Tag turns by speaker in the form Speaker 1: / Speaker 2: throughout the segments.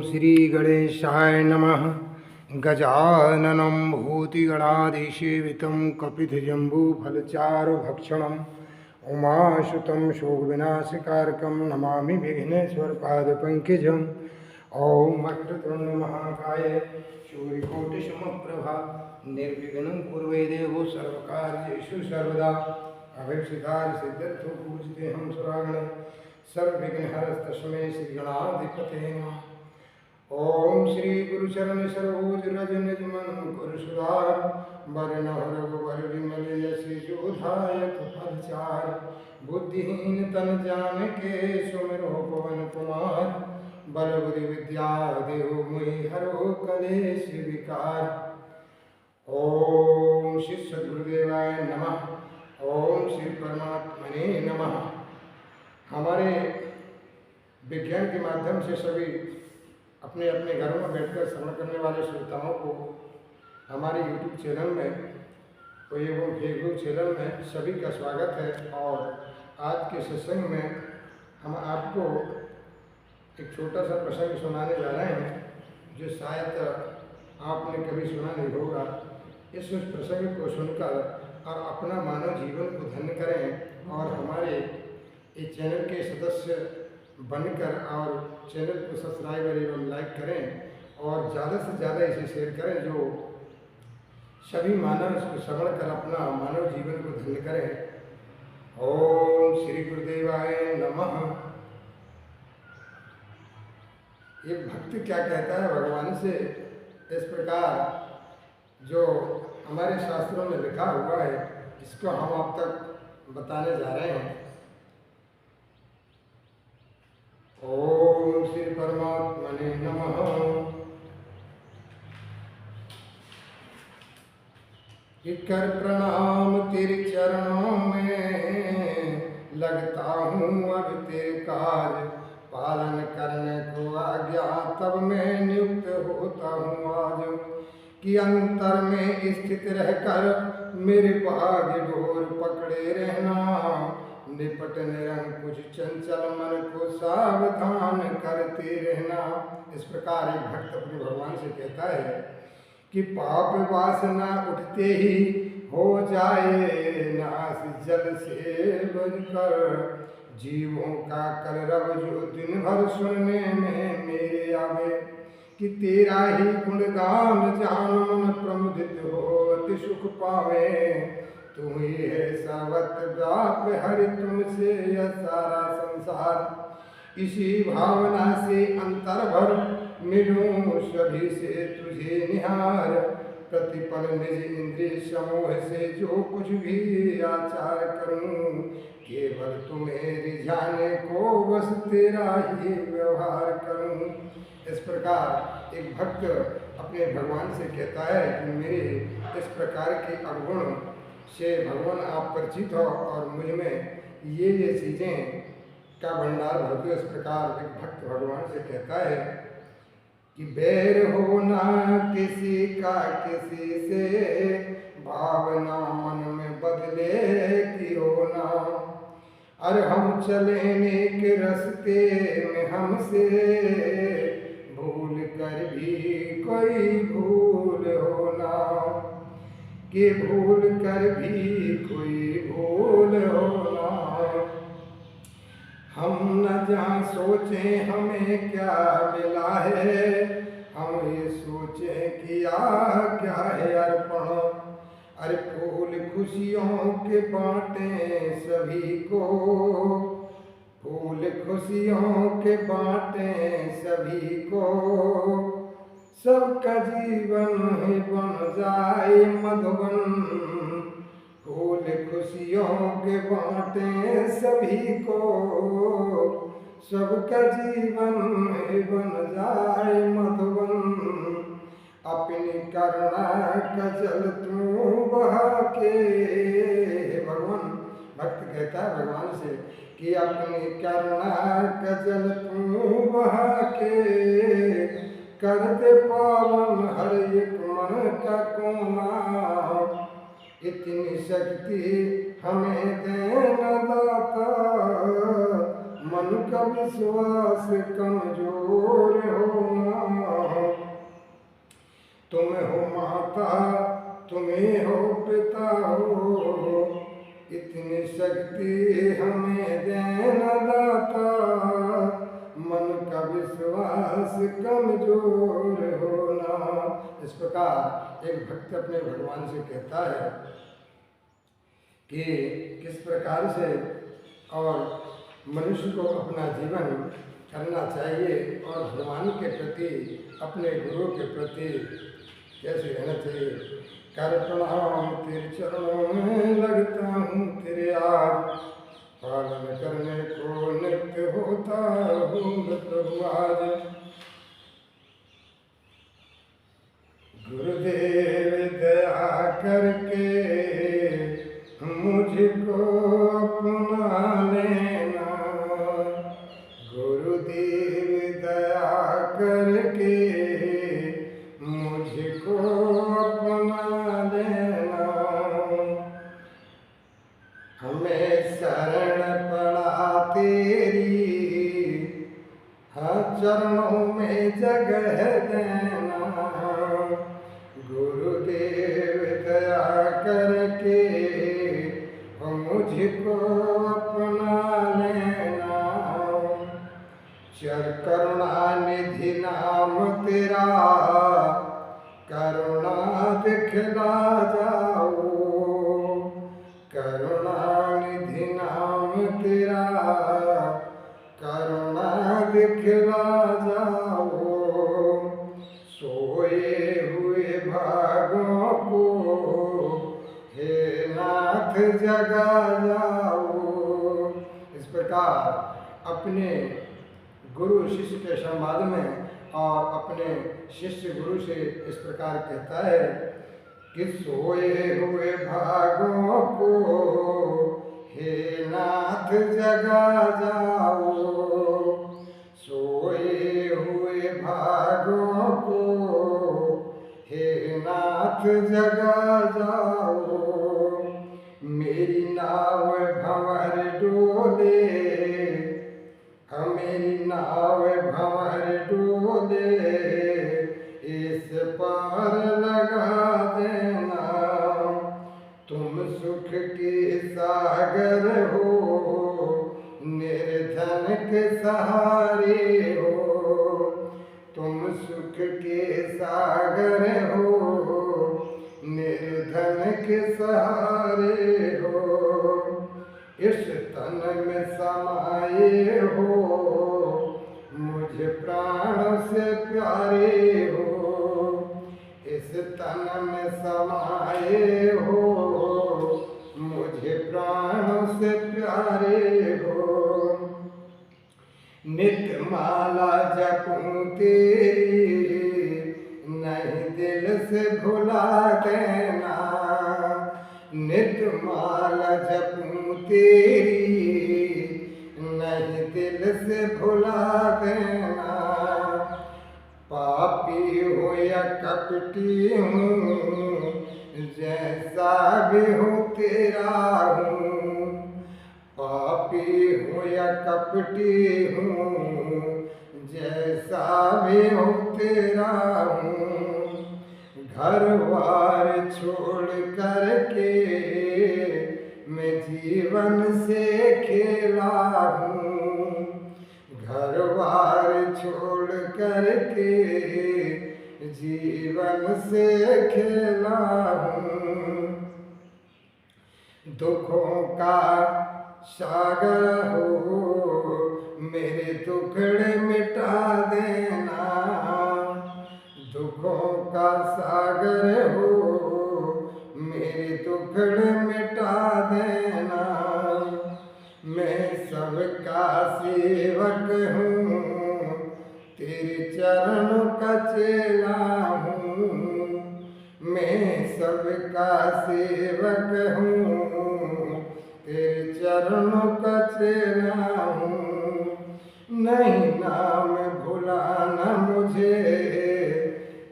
Speaker 1: श्री गणेशाय नमः। गजाननं भूतिगणाधिसेवितं कपिध्वजम्बूफलचारुभक्षणम् उमासुतं शोकविनाशकारकं नमामि विघ्नेश्वरपादपङ्कजम्। ॐ वक्रतुण्डमहाकाय सूर्यकोटिसमप्रभा निर्विघ्नं कुर्वे देवो सर्वकार्येषु सर्वदा। अभीप्सितार्थसिद्ध्यर्थं पूजितेऽहं सुरागणे सर्वविघ्नहरस्तस्मै श्रीगणाधिपते नमः। ओम श्री गुरुचरण सरोज रज निज मन गुरुसुधार वरण रघुवर विमल यशि जोधायक फलचार। बुद्धिहीन तन जान के सुमिरो पवन कुमार बल बुद्धि विद्या देहु मुहि हरो कलेश विकार। ओम श्री सद्गुरुदेवाय नमः। ओम श्री परमात्मने नमः। हमारे विज्ञान के माध्यम से सभी अपने अपने घरों में बैठकर श्रवण करने वाले श्रोताओं को हमारे YouTube चैनल में एवं फेसबुक चैनल में सभी का स्वागत है। और आज के सत्संग में हम आपको एक छोटा सा प्रसंग सुनाने जा रहे हैं जो शायद आपने कभी सुना नहीं होगा। इस प्रसंग को सुनकर और अपना मानव जीवन को धन्य करें और हमारे इस चैनल के सदस्य बनकर और चैनल को सब्सक्राइब एवं लाइक करें और ज़्यादा से ज़्यादा इसे शेयर करें जो सभी मानव इसको श्रवण कर अपना मानव जीवन को धन्य करें। ओम श्री गुरुदेवाय नमः। एक भक्त क्या कहता है भगवान से इस प्रकार जो हमारे शास्त्रों में लिखा हुआ है इसको हम अब तक बताने जा रहे हैं। ओम श्री परमात्मने नमः। कर प्रणाम तेरे चरणों में लगता हूँ अब तेरे काज। पालन करने को आज्ञा तब मैं नियुक्त होता हूँ आज। कि अंतर में स्थित रहकर मेरे भाग्य डोर पकड़े रहना। निपट निरंकुश चंचल मन को सावधान करते रहना। इस प्रकार एक भक्त अपने भगवान से कहता है कि पाप वासना उठते ही हो जाए नाश जल से बनकर। जीवों का कलरव जो दिन भर सुनने में मेरे आवे। कि तेरा ही गुणगान जान मन प्रमुदित हो अति सुख पावे। तू ही है सर्वत्र व्याप हरि तुमसे यह सारा संसार। इसी भावना से अंतर भर मिलूं सभी से तुझे निहार। प्रतिपल निज इंद्रिय समूह से जो कुछ भी आचार करूं। केवल तुम्हें रिझाने को बस तेरा ही व्यवहार करूं। इस प्रकार एक भक्त अपने भगवान से कहता है कि मेरे इस प्रकार के अवगुण से भगवान आप परिचित हो और मुझ में ये चीज़ें का भंडार भर दो। इस प्रकार एक भक्त भगवान से कहता है कि बैर हो ना किसी का किसी से। भावना मन में बदले की हो ना। अरे हम चले नेक रस्ते में हमसे भूल कर भी कोई भूल होना। कि भूल कर भी कोई भूल होना। हम न जहाँ सोचें हमें क्या मिला है। हम ये सोचें किया क्या है अर्पण। अरे फूल खुशियों के बांटें सभी को। फूल खुशियों के बांटें सभी को। सबका जीवन ही बन जाए मधुबन। फूल खुशियों के बांटें सभी को। सबका जीवन ही बन जाए मधुबन। अपनी करुणा का जल तू बहा के। भगवान भक्त कहता है भगवान से कि अपनी करुणा का जल तू बहा के। कर दे पावन हर एक मन का कोना। इतनी शक्ति हमें देना दाता। मन का विश्वास कमजोर होना। तुम हो माता, तुम्हें हो पिता हो, इतनी शक्ति हमें देना दाता। मन का विश्वास कमजोर होना। इस प्रकार एक भक्त अपने भगवान से कहता है कि किस प्रकार से और मनुष्य को अपना जीवन करना चाहिए और भगवान के प्रति, अपने गुरु के प्रति कैसे रहना चाहिए। कर प्रणाम तेरे चरणों में लगता हूँ तेरे आज, पालन करने को नित्य होता हूँ प्रभु आज। गुरुदेव दया करके मुझको अपना लेना, गुरुदेव दया करके मुझको अपना लेना। हमें शरण पड़ा तेरी, हाँ चरणों में जगह देना। गुरुदेव दया करके मुझको अपना लेना। चर करुणा निधि नाम तेरा, करुणा दिखला जाओ। करुणा निधि नाम तेरा, करुणा दिखला जाओ। सोए हुए भागों को हे नाथ जगा जाओ। इस प्रकार अपने गुरु शिष्य के संवाद में और अपने शिष्य गुरु से इस प्रकार कहता है कि सोए हुए भागों को हे नाथ जगा जाओ। सोए हुए भागों को हे नाथ जगा जाओ। मेरी नाव भंवर डोले, मेरी नाव भंवर डोले, इस पार लगा देना। तुम सुख के सागर हो, निर्धन के सहारे हो। तुम सुख के सागर हो, निर्धन के सहारे हो। इस तन में समाये हो, मुझे प्राण से प्यारे हो। इस तन में समाये हो, मुझे प्राण से प्यारे हो। नित्य माला जपूं तेरी, नहीं दिल से भुला देना। नित्य माला जपूं तेरी, नहीं दिल से भुला देना। पापी हूँ या कपटी हूँ, जैसा भी हूँ तेरा हूँ। पापी हूँ या कपटी हूँ, जैसा भी हूँ तेरा हूँ। घर बार छोड़ करके मैं जीवन से खेला हूँ। घर बार छोड़ करके जीवन से खेला हूँ। दुखों का सागर हो, मेरे दुखड़े मिटा देना। दुखों का सागर हो, मेरे दुखड़े मिटा देना। मैं सबका सेवक हूँ, तेरे चरणों का चेला हूँ। मैं सबका सेवक हूँ, तेरे चरणों का चेला हूँ। नहीं नाम भुलाना मुझे,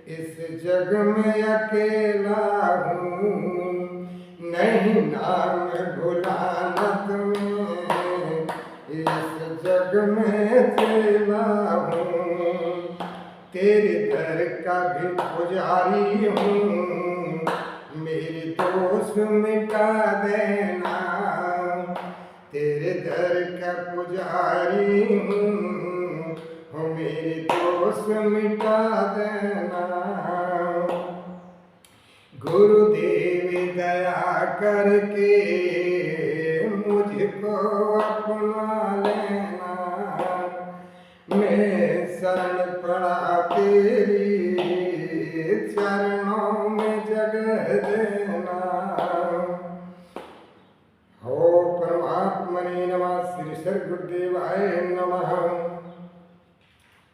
Speaker 1: इस जग में अकेला हूँ। नहीं नाम भुलाना तुम्हें, इस जग में चेला हूँ, तेरे दर का भी पुजारी हूँ, मेरी दोष मिटा देना। तेरे दर का पुजारी हूँ, मेरी दोष मिटा देना। गुरुदेव दया करके मुझको अपना लेना, मैं शरण पड़ा तेरी चरणों में जगह देना। हो परमात्मने नमः, श्री सर गुरुदेवाय नमः।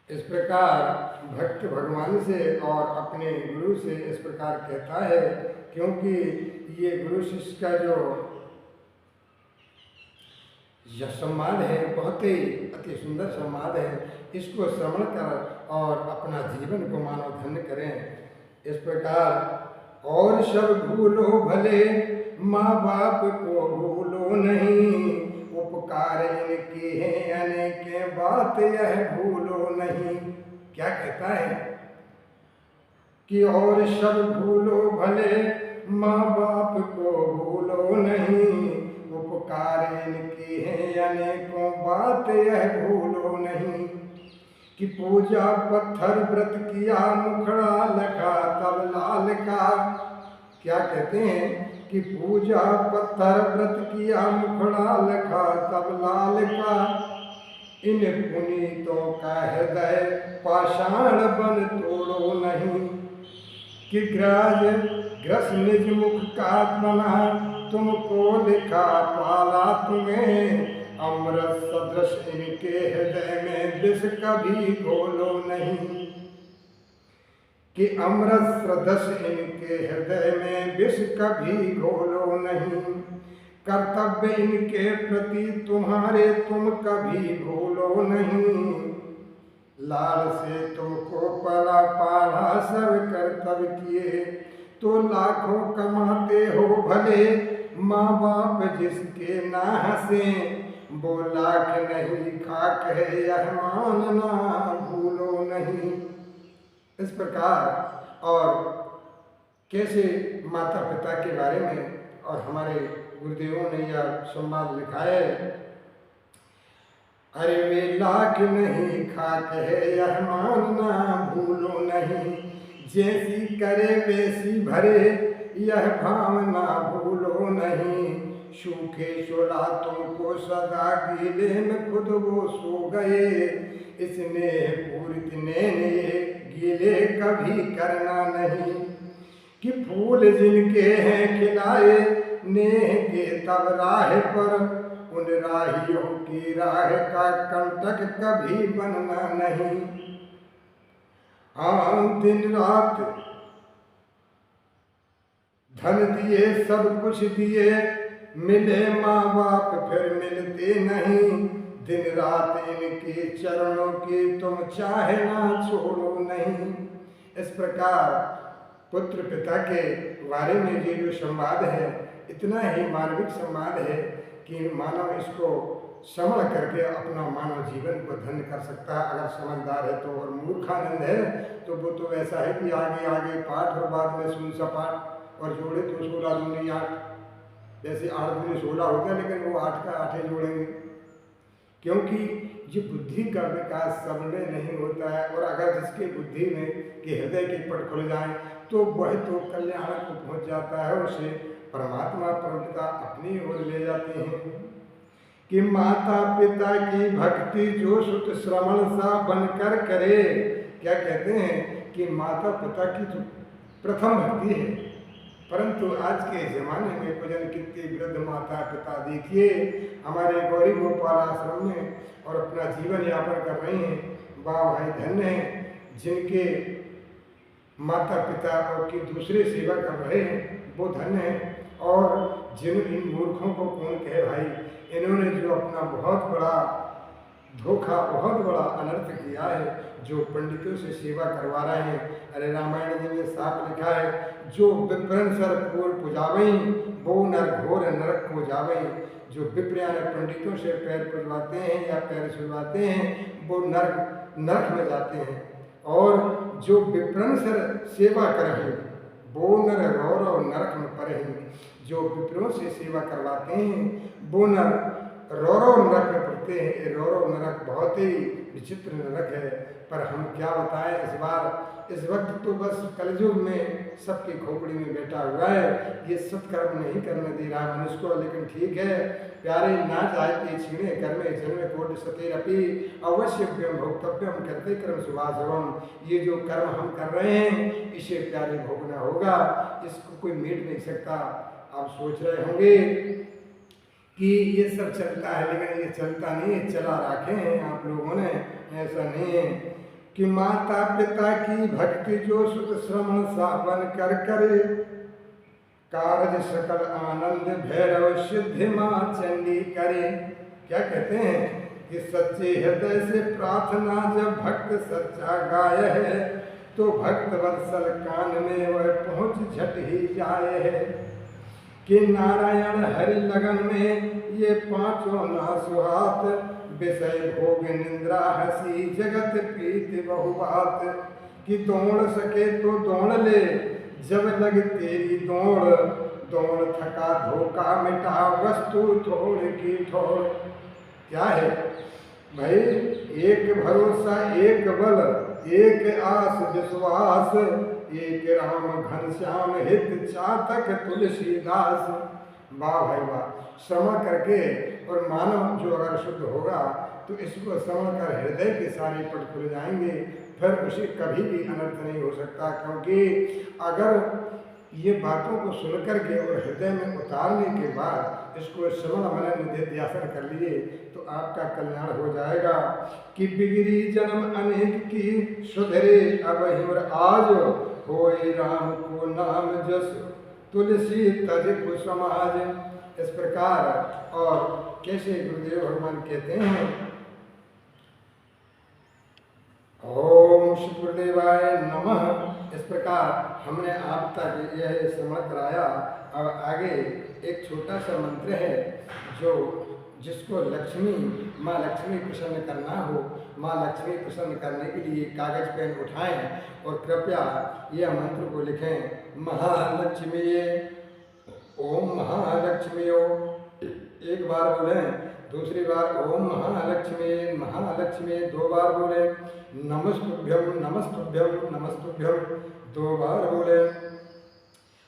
Speaker 1: इस प्रकार भक्त भगवान से और अपने गुरु से इस प्रकार कहता है, क्योंकि ये गुरु शिष्य का जो यह संवाद है बहुत ही अति सुंदर संवाद है। इसको श्रवण कर और अपना जीवन को मानव धन्य करें। इस प्रकार और सब भूलो भले, माँ बाप को भूलो नहीं, उपकार इनके हैं अनेक, बात यह भूलो नहीं। क्या कहता है कि और सब भूलो भले, माँ बाप को भूलो नहीं, उपकार इनके हैं अनेकों, बात यह भूलो नहीं। कि पूजा पत्थर व्रत किया, मुखड़ा लगा तब लाल का। क्या कहते हैं कि पूजा पत्थर व्रत किया, मुखड़ा लगा तब लाल का। इन पुनीतों का हृदय पाषाण बन तोड़ो नहीं। कि ग्रस निज मुख का बना, तुमको लिखा पाला तुम्हें, अमृत सदृश इनके हृदय में विष कभी घोलो नहीं। कि अमृत सदृश इनके हृदय में विष कभी घोलो नहीं। कर्तव्य इनके प्रति तुम्हारे तुम कभी भूलो नहीं। लाल से तुमको पला पाला सब कर्तव्य किए, तो लाखों कमाते हो भले, माँ बाप जिसके ना हंसे, वो लाख नहीं खाक है यह मानना भूलो नहीं। इस प्रकार और कैसे माता पिता के बारे में और हमारे गुरुदेवों ने यह संवाद लिखा है। अरे वे लाख नहीं खाक है यह मानना भूलो नहीं, जैसी करे वैसी भरे यह भावना भूलो नहीं। सूखे शोला तुमको सदा गीले में खुद वो सो गए, इसने पूरित ने गीले कभी करना नहीं। कि फूल जिनके हैं खिलाए, नेह के तब राह पर, उन राहियों की राह का कंटक कभी बनना नहीं। हाँ दिन रात धन दिए सब कुछ दिए, मिले माँ बाप फिर मिलते नहीं। दिन रात इनके चरणों की तुम चाहे ना छोड़ो नहीं। इस प्रकार पुत्र पिता के बारे में ये जो संवाद है, इतना ही मार्मिक संवाद है कि मानव इसको समझ करके अपना मानव जीवन को धन्य कर सकता है अगर समझदार है तो। और मूर्खानंद है तो वो तो वैसा है कि आगे आगे पाठ और बाद में सुन सपाट और जोड़े तो 16 दूनी 8, जैसे 8 दूनी 16 होता है, लेकिन वो 8 का 8 जोड़ेंगे, क्योंकि ये बुद्धि का विकास सब में नहीं होता है। और अगर जिसके बुद्धि में कि हृदय के पट खुल जाए तो वह तो कल्याण को पहुँच जाता है, उसे परमात्मा परमपिता अपनी ओर ले जाते हैं। कि माता पिता की भक्ति जो सुत श्रवण सा बनकर करे। क्या कहते हैं कि माता पिता की तो प्रथम भक्ति है, परंतु आज के ज़माने में भजन कितने वृद्ध माता पिता देखिए हमारे गौरी गोपाल आश्रम में और अपना जीवन यापन कर रहे हैं। वाह भाई धन्य हैं जिनके माता पिता और की दूसरे सेवा कर रहे हैं, वो धन्य हैं। और जिन इन मूर्खों को कौन कहे भाई, इन्होंने जो अपना बहुत बड़ा धोखा, बहुत बड़ा अनर्थ किया है जो पंडितों से सेवा करवा रहे हैं। अरे रामायण जी में साफ लिखा है, जो विप्रन सर पूर पुजावई वो नर घोर नरक को जावई। जो विप्र पंडितों से पैर पुजवाते हैं या पैर छुड़वाते हैं वो नरक में जाते हैं। और जो विप्रन सर सेवा करें वो नर गौरव नरक में पड़े। जो विप्रों से सेवा करवाते हैं वो नर रौरव नरक में पड़ते हैं। रौरव नरक बहुत ही विचित्र नरक है। पर हम क्या बताएं, इस वक्त तो बस कलयुग में सबकी खोपड़ी में बैठा हुआ है, ये सत्कर्म नहीं करने दे रहा मनुष्य को। लेकिन ठीक है प्यारे, ना चाहते छीणे कर्मे जन्मे कोटि सतेरपि अवश्यभ्यम भोक्तव्यम करते कर्म शुभाशुभम। ये जो कर्म हम कर रहे हैं इसे प्यारे भोगना होगा, इसको कोई मिट नहीं सकता। आप सोच रहे होंगे कि ये सब चलता है, लेकिन ये चलता नहीं है, चला रखे हैं आप लोगों ने। ऐसा नहीं है कि माता पिता की भक्ति जो सुख श्रवण सावन कर करे, कारज सकल आनंद भैरव सिद्धि माँ चंडी करे। क्या कहते हैं कि सच्चे हृदय से प्रार्थना जब भक्त सच्चा गाय है, तो भक्त वत्सल कान में वह पहुँच झट ही जाए है। कि नारायण हरि लगन में ये पांचों ना सुहात, विषय भोग निंद्रा हसी जगत प्रीति बहुबात। कि दौड़ सके तो दौड़ ले जब लग तेरी दौड़, दौड़ थका धोखा मिटा वस्तु थोड़ की थोड़। क्या है भाई, एक भरोसा एक बल एक आस विश्वास, एक राम घनश्याम हित चातक तुलसीदास। वाह भाई वाह, श्रवण करके और मानव जो अगर शुद्ध होगा तो इसको श्रवण कर हृदय के सारे पट खुल जाएंगे, फिर उसे कभी भी अनर्थ नहीं हो सकता। क्योंकि अगर ये बातों को सुनकर के और हृदय में उतारने के बाद इसको श्रवण मनन निधिध्यासन कर लिए तो आपका कल्याण हो जाएगा। कि बिगड़ी जन्म अनेक की सुधरे अब हिमर आज, होए राम को नाम जस तुलसी तज को समाज। इस प्रकार और कैसे गुरुदेव भगवान कहते हैं, ओम श्री गुरुदेवाय नमः। इस प्रकार हमने आप तक यह श्रवण कराया। अब आगे एक छोटा सा मंत्र है जो जिसको माँ लक्ष्मी प्रसन्न करना हो, माँ लक्ष्मी प्रसन्न करने के लिए कागज पेन उठाएं और कृपया यह मंत्र को लिखें। महालक्ष्मी ओम महालक्ष्मी, एक बार बोलें, दूसरी बार ओम महालक्ष्मी महालक्ष्मी, दो बार बोले, नमस्तुभ्यम नमस्तुभ्यम नमस्तुभ्यम, दो बार बोले,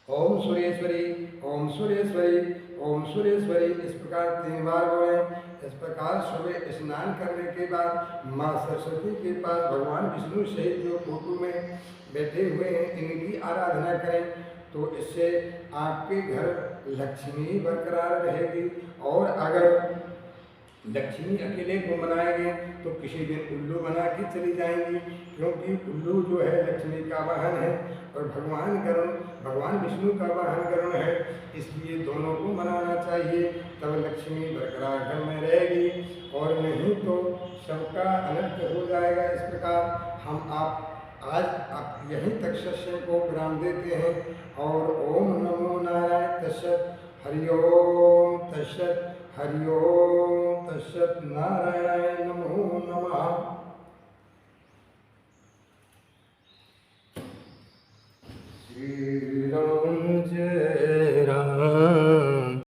Speaker 1: ओम सुरेश्वरी ओम सुरेश्वरी ओम सुरेश्वरी, इस प्रकार 3 बार बोले। इस प्रकार सुबह स्नान करने के बाद माँ सरस्वती के पास भगवान विष्णु सहित जो फोटो में बैठे हुए हैं इनकी आराधना करें, तो इससे आपके घर लक्ष्मी बरकरार रहेगी। और अगर लक्ष्मी अकेले को मनाएंगे तो किसी दिन उल्लू बना के चली जाएंगी, क्योंकि उल्लू जो है लक्ष्मी का वाहन है और भगवान विष्णु का वाहन गरुण है, इसलिए दोनों को मनाना चाहिए, तब लक्ष्मी बरकरार घर में रहेगी, और नहीं तो सबका अनर्थ हो जाएगा। इस प्रकार हम आज यहीं तक सत्संग को विराम देते हैं। और ओम नमो नारायण तस्सत्, हरि ओम तस्सत्, हरि ओम तस्सत्, नारायणाय नमो नमः। श्री